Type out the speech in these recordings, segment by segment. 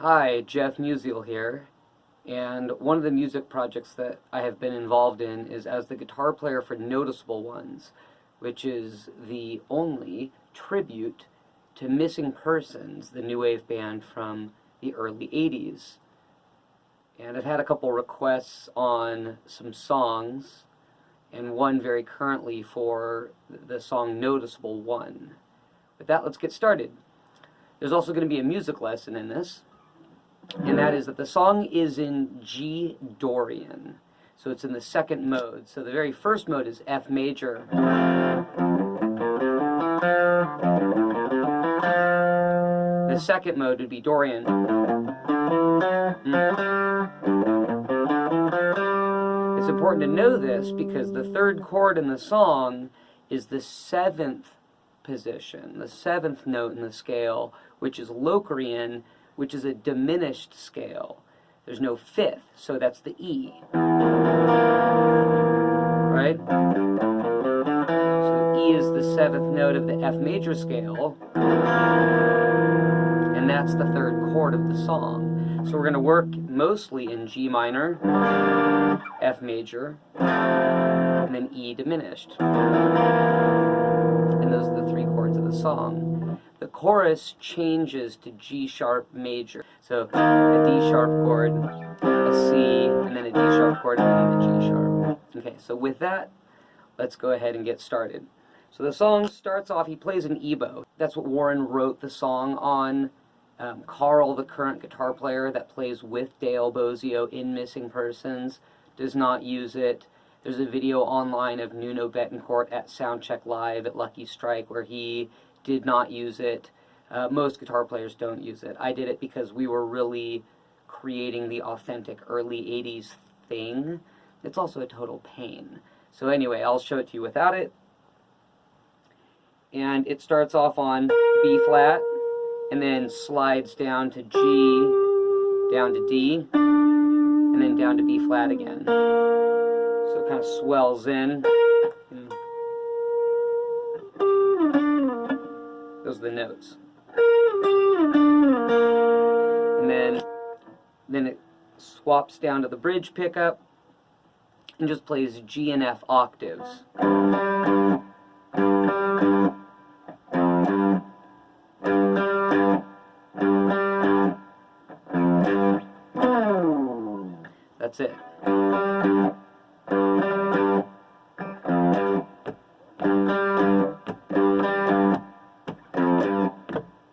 Hi, Jeff Musial here, and one of the music projects that I have been involved in is as the guitar player for Noticeable Ones, which is the only tribute to Missing Persons, the new wave band from the early 80s. And I've had a couple requests on some songs, and one very currently for the song Noticeable One. With that, let's get started. There's also going to be a music lesson in this, and that is that the song is in G Dorian. So it's in the second mode. So the very first mode is F major. The second mode would be Dorian. It's important to know this because the third chord in the song is the seventh position, the seventh note in the scale, which is Locrian, which is a diminished scale. There's no fifth, so that's the E. Right? So E is the seventh note of the F major scale, and that's the third chord of the song. So we're going to work mostly in G minor, F major, and then E diminished. And those are the three chords of the song. The chorus changes to G sharp major. So a D sharp chord, a C, and then a D sharp chord, and then the G sharp. Okay, so with that, let's go ahead and get started. So the song starts off, he plays an ebow. That's what Warren wrote the song on. Carl, the current guitar player that plays with Dale Bozio in Missing Persons, does not use it. There's a video online of Nuno Betancourt at Soundcheck Live at Lucky Strike where he did not use it. Most guitar players don't use it. I did it because we were really creating the authentic early 80s thing. It's also a total pain. So anyway, I'll show it to you without it. And it starts off on B flat, and then slides down to G, down to D, and then down to B flat again. So it kind of swells in. Those are the notes. And then it swaps down to the bridge pickup and just plays G and F octaves. That's it.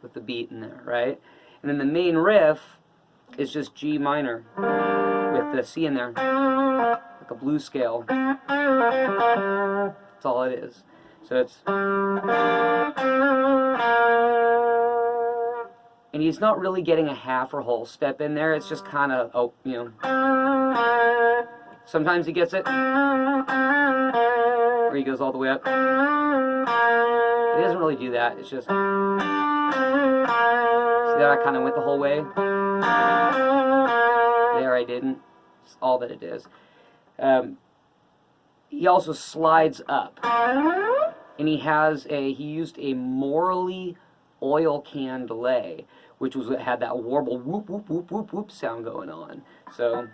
With the beat in there, right? And then the main riff is just G minor with the C in there, like a blues scale. That's all it is. So it's... And he's not really getting a half or whole step in there. It's just kind of, oh, you know. Sometimes he gets it, or he goes all the way up. He doesn't really do that. It's just... See that I kind of went the whole way? There I didn't. It's all that it is. He also slides up. And he used a Morley oil can delay, which was what had that warble whoop whoop whoop whoop whoop sound going on. So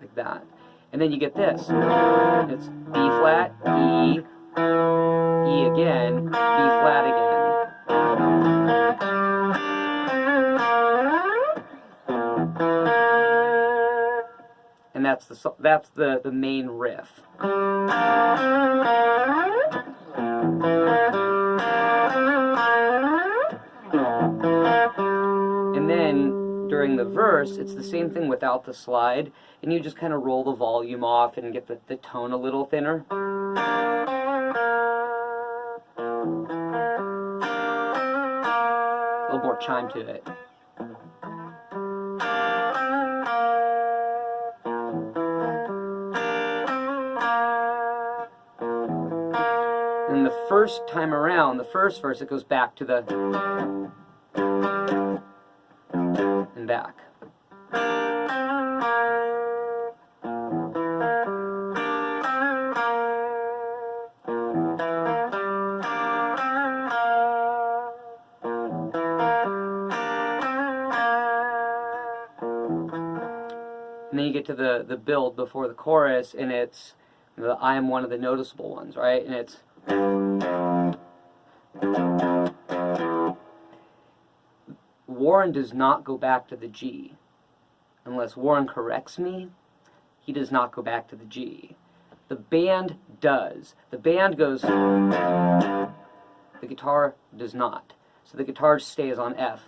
like that. And then you get this. It's B flat, E, E again, B flat again. And that's the main riff. And then during the verse, it's the same thing without the slide, and you just kind of roll the volume off and get the tone a little thinner. A little more chime to it. And the first time around, the first verse, it goes back to the... and back. And then you get to the build before the chorus, and it's the I am one of the noticeable ones, right? And it's Warren does not go back to the G. Unless Warren corrects me, he does not go back to the G. The band does. The band goes, the guitar does not. So the guitar stays on F.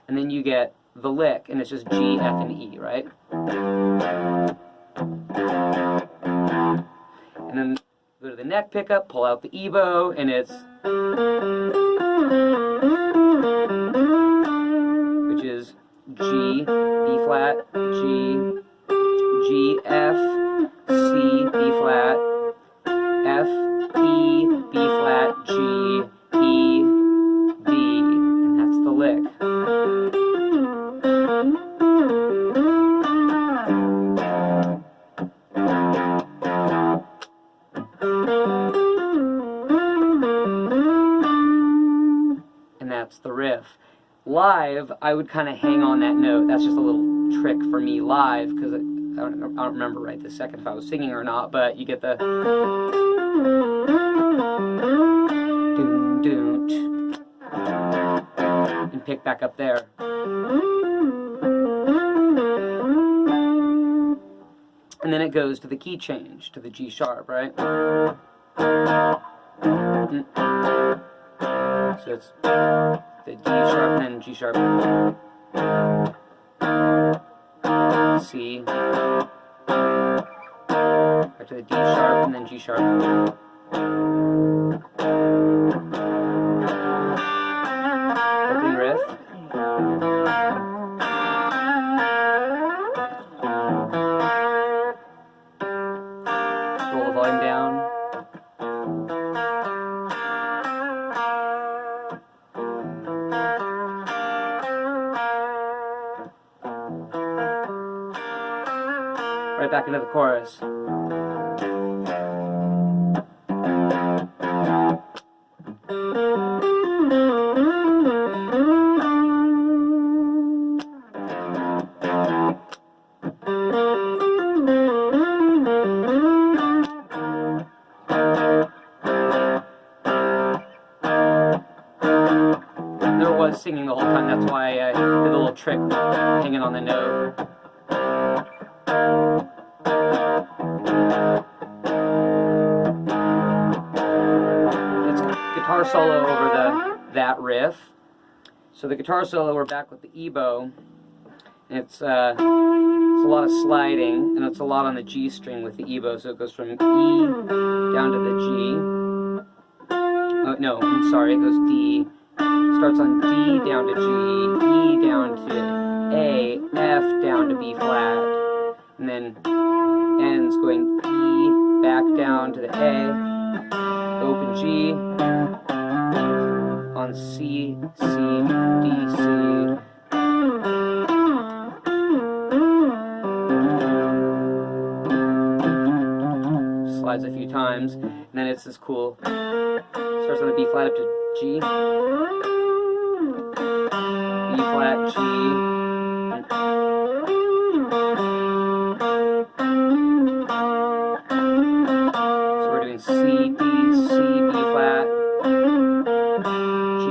And then you get the lick, and it's just G, F, and E, right? And then go to the neck pickup, pull out the ebow, and it's, which is G, B flat, G, G, F, C, B flat, F, E, B flat, G, E, D, and that's the lick. And that's the riff. Live, I would kind of hang on that note. That's just a little trick for me live, because I don't remember right this second if I was singing or not, but you get the doon doon and pick back up there. And then it goes to the key change, to the G sharp, right? So it's the D sharp, then G sharp, C, back to the D sharp, and then G sharp. Opening riff. Roll the volume down. Right back into the chorus. There was singing the whole time, that's why I did a little trick hanging on the note. It's guitar solo over that riff. So the guitar solo, we're back with the ebow. And it's a lot of sliding, and it's a lot on the G string with the ebow. So it goes from E down to the G. Oh, no, I'm sorry, it goes D. Starts on D down to G, E down to A, F down to B flat, and then ends going E back down to the A, open G, on C, C, D, C. Slides a few times, and then it's this cool, starts on the B flat up to G, B flat, G, so we're doing C, B, C, B flat, G,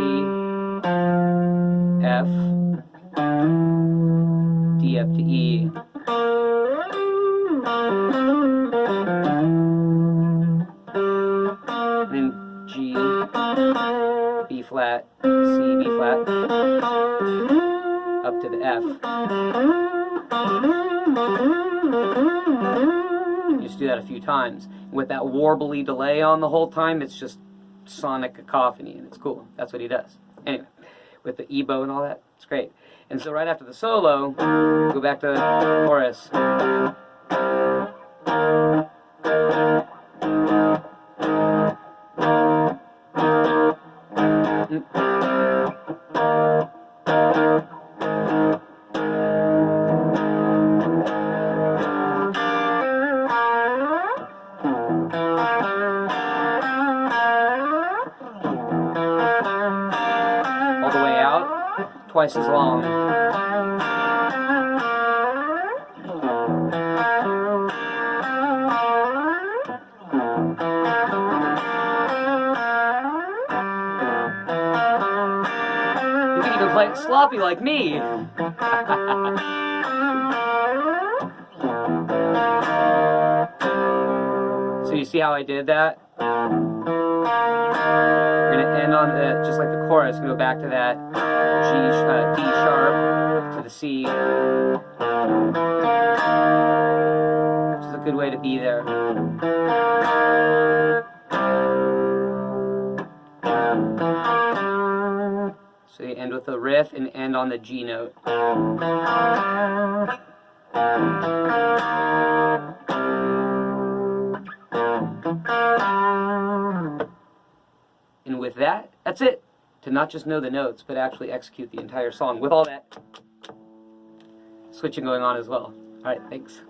F, D up to E. And then G, B flat, C, B flat, up to the F. You just do that a few times. With that warbly delay on the whole time, it's just sonic cacophony, and it's cool. That's what he does. Anyway, with the ebow and all that, it's great. And so right after the solo, go back to the chorus. All the way out. twice as long. You can even play it sloppy like me. So you see how I did that? We're going to end on the, just like the chorus, go back to that D sharp to the C, which is a good way to be there. So you end with a riff and end on the G note. And with that, that's it. To not just know the notes, but actually execute the entire song with all that switching going on as well. Alright, thanks.